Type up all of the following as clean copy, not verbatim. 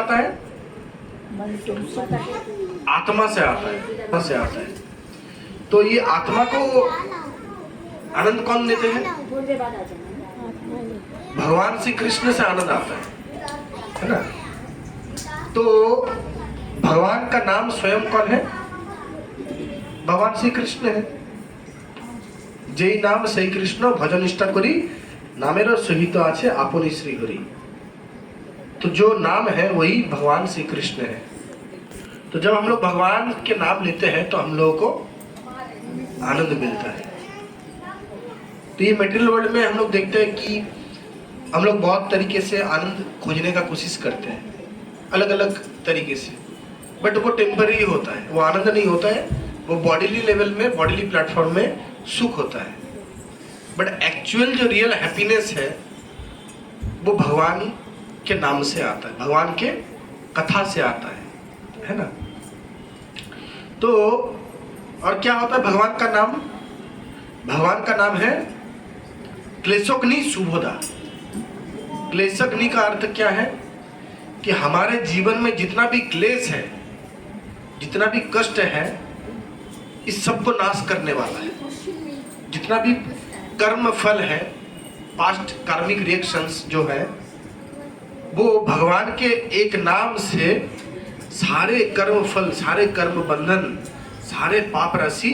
आता है? आत्मा से आता है। तो ये आत्मा को आनंद कौन देते हैं? भगवान श्री कृष्ण से आनंद आता है ना? तो भगवान का नाम स्वयं कौन है? भगवान श्री कृष्ण है। जेई नाम সেই কৃষ্ণ ভজন নিষ্ঠা করি नामेर सहित आछे आपनी श्री हरि। तो जो नाम है वही भगवान श्री कृष्ण है। तो जब हम लोग भगवान के नाम लेते हैं तो हम लोगों को आनंद मिलता है। तो ये मटेरियल वर्ल्ड में हम लोग देखते हैं कि हम लोग बहुत तरीके से आनंद खोजने का कोशिश करते हैं, अलग अलग तरीके से, बट वो टेम्पररी होता है, वो आनंद नहीं होता है, वो बॉडीली लेवल में, बॉडीली प्लेटफॉर्म में सुख होता है। बट एक्चुअल जो रियल हैप्पीनेस है वो भगवान के नाम से आता है, भगवान के कथा से आता है ना? तो और क्या होता है भगवान का नाम? भगवान का नाम है क्लेशोग्नि शुभोदा। क्लेशोग्नि का अर्थ क्या है कि हमारे जीवन में जितना भी क्लेश है, जितना भी कष्ट है, इस सब को नाश करने वाला है। जितना भी कर्म फल है, पास्ट कार्मिक रिएक्शंस जो है, वो भगवान के एक नाम से सारे कर्म फल, सारे कर्म बंधन, सारे पाप राशि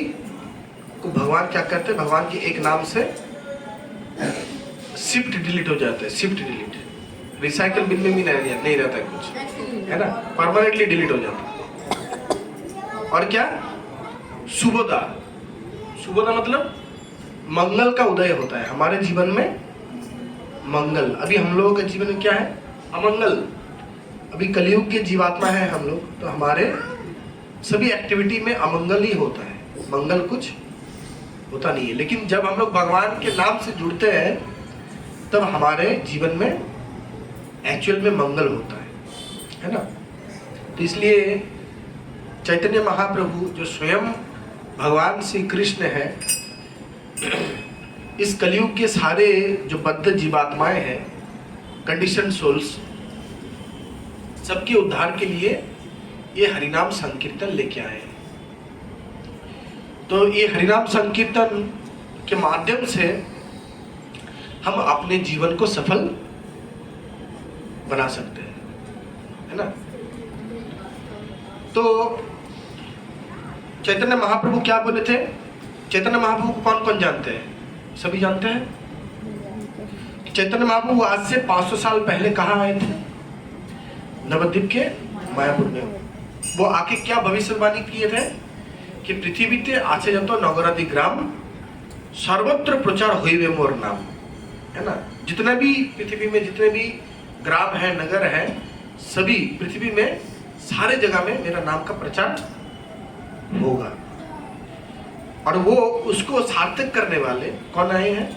को भगवान क्या करते हैं? भगवान के एक नाम से शिफ्ट डिलीट हो जाते हैं। शिफ्ट डिलीट, रिसाइकल बिन में भी नहीं रहता है कुछ, है ना? परमानेंटली डिलीट हो जाता है। और क्या? शुभोदा। शुभोदा मतलब मंगल का उदय होता है हमारे जीवन में। मंगल, अभी हम लोगों के जीवन में क्या है? अमंगल। अभी कलयुग के जीवात्मा है हम लोग, तो हमारे सभी एक्टिविटी में अमंगल ही होता है, मंगल कुछ होता नहीं है। लेकिन जब हम लोग भगवान के नाम से जुड़ते हैं तब हमारे जीवन में एक्चुअल में मंगल होता है ना? तो इसलिए चैतन्य महाप्रभु जो स्वयं भगवान श्री कृष्ण है, इस कलयुग के सारे जो बद्ध जीवात्माएं हैं, कंडीशन सोल्स, सबके उद्धार के लिए ये हरिनाम संकीर्तन लेके आए हैं। तो ये हरिनाम संकीर्तन के माध्यम से हम अपने जीवन को सफल बना सकते हैं, है ना? तो चैतन्य महाप्रभु क्या बोले थे? चैतन्य महाप्रभु को कौन कौन जानते हैं? सभी जानते हैं। चैतन्य महाप्रभु आज से 500 साल पहले कहाँ आए थे? नवद्वीप के मायापुर में। वो आके क्या भविष्यवाणी किए थे कि पृथ्वीते आछे जतो नगरादि ग्राम सर्वत्र प्रचार होइबे मोर नाम, है ना? जितने भी पृथ्वी में जितने भी ग्राम है, नगर है, सभी पृथ्वी में सारे जगह में मेरा नाम का प्रचार होगा। और वो उसको सार्थक करने वाले कौन आए हैं?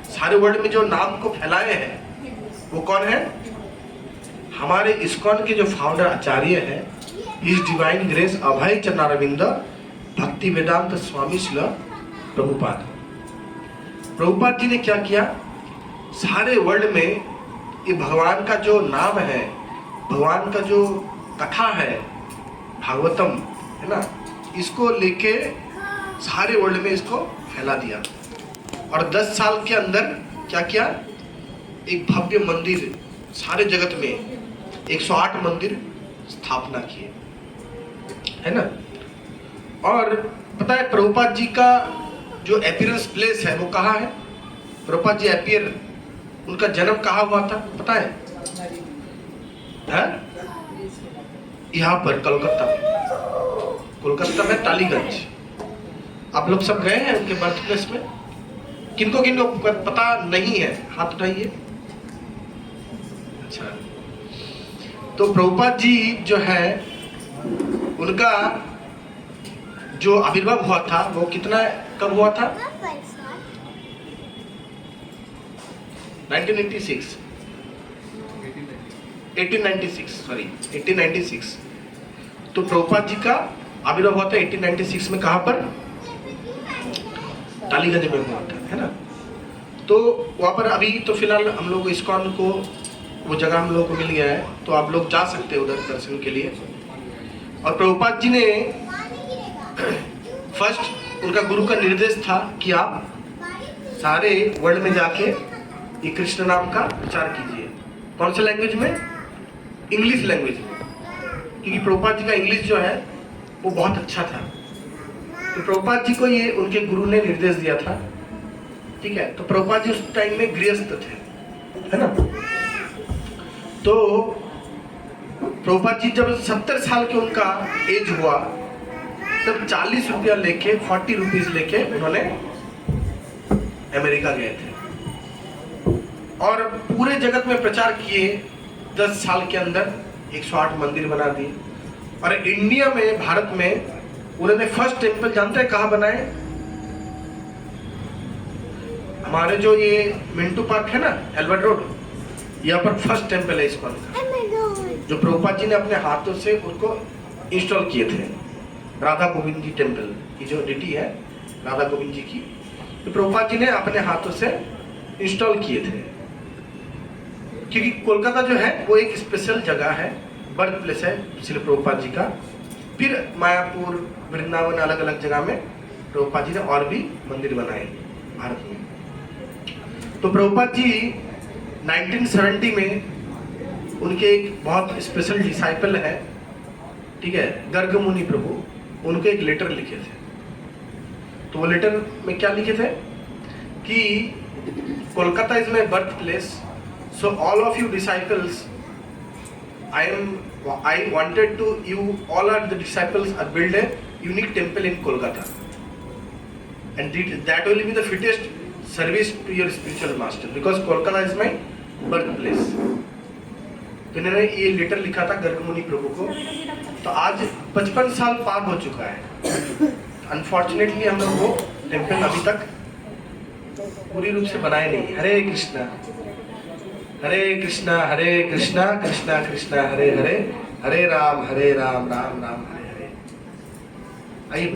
सारे वर्ल्ड में जो नाम को फैलाए हैं वो कौन है? हमारे इस्कॉन के जो फाउंडर आचार्य हैं, इस डिवाइन ग्रेस अभय चरणारविंद भक्ति वेदांत स्वामी श्रील प्रभुपाद। प्रभुपाद जी ने क्या किया? सारे वर्ल्ड में ये भगवान का जो नाम है, भगवान का जो कथा है, भागवतम, है ना, इसको लेके सारे वर्ल्ड में इसको फैला दिया। और 10 साल के अंदर क्या किया? एक भव्य मंदिर, सारे जगत में 108 मंदिर स्थापना किए, है ना? और पता है प्रभुपाद जी का जो अपीयरेंस प्लेस है वो कहाँ है? प्रभुपाद जी अपीयर, उनका जन्म कहाँ हुआ था पता है? यहाँ पर कोलकाता में। कोलकाता में टालीगंज। आप लोग सब गए हैं उनके बर्थ प्लेस में? किनको किनको पता नहीं है? हाथ उठाइए। अच्छा, तो प्रभुपाद जी जो है उनका जो आविर्भाव हुआ था वो कितना कब हुआ था? 1896। तो प्रभुपाद जी का आविर्भाव हुआ था 1896 में। कहाँ पर? टालीगंज में हुआ था, है ना? तो वहाँ पर अभी तो फिलहाल हम लोग इस्कॉन को वो जगह हम लोग को मिल गया है, तो आप लोग जा सकते हैं उधर दर्शन के लिए। और प्रभुपाद जी ने फर्स्ट उनका गुरु का निर्देश था कि आप सारे वर्ल्ड में जाके ये कृष्ण नाम का प्रचार कीजिए। कौन से लैंग्वेज में? इंग्लिश लैंग्वेज में, क्योंकि प्रभुपाद जी का इंग्लिश जो है वो बहुत अच्छा था। तो प्रभुपाद जी को ये उनके गुरु ने निर्देश दिया था, ठीक है। तो प्रभुपाद जी उस टाइम में गृहस्थ थे, है ना। तो प्रभुपाद जी जब 70 साल के उनका एज हुआ, तब 40 रुपया लेके 40 रुपीज लेके उन्होंने अमेरिका गए थे और पूरे जगत में प्रचार किए। 10 साल के अंदर 108 मंदिर बना दिए। और इंडिया में, भारत में उन्होंने फर्स्ट टेम्पल जानते हैं कहाँ बनाए? हमारे जो ये मिंटू पार्क है ना, एल्बर्ट रोड, यहाँ पर फर्स्ट टेम्पल है इस्कॉन का, जो प्रभुपाद जी ने अपने हाथों से उसको इंस्टॉल किए थे। राधा गोविंद जी टेम्पल की जो डिटी है राधा गोविंद जी की, तो प्रभुपाद जी ने अपने हाथों से इंस्टॉल किए थे। क्योंकि कोलकाता जो है वो एक स्पेशल जगह है, बर्थ प्लेस है श्री प्रभुपाद जी का। फिर मायापुर, वृंदावन, अलग अलग जगह में प्रभुपाद जी ने और भी मंदिर बनाए भारत में। तो प्रभुपाद जी 1970 में उनके एक बहुत स्पेशल डिसाइपल है, ठीक है, गर्ग मुनि प्रभु, उनको एक लेटर लिखे थे। तो वो लेटर में क्या लिखे थे कि Kolkata is my birth place, so all of you disciples, I wanted to, you all are the disciples, are build a unique temple in Kolkata, and that will be the fittest service to your spiritual master, because Kolkata is my birthplace. तो इन्होंने ये letter लिखा था गर्ग मुनि प्रभु को। तो आज 55 साल पार हो चुका है। अनफॉर्चुनेटली हम लोग वो टेम्पल अभी तक पूरी रूप से बनाए नहीं। हरे कृष्णा कृष्णा कृष्णा कृष्णा हरे हरे, हरे राम राम राम हरे हरे। आइए।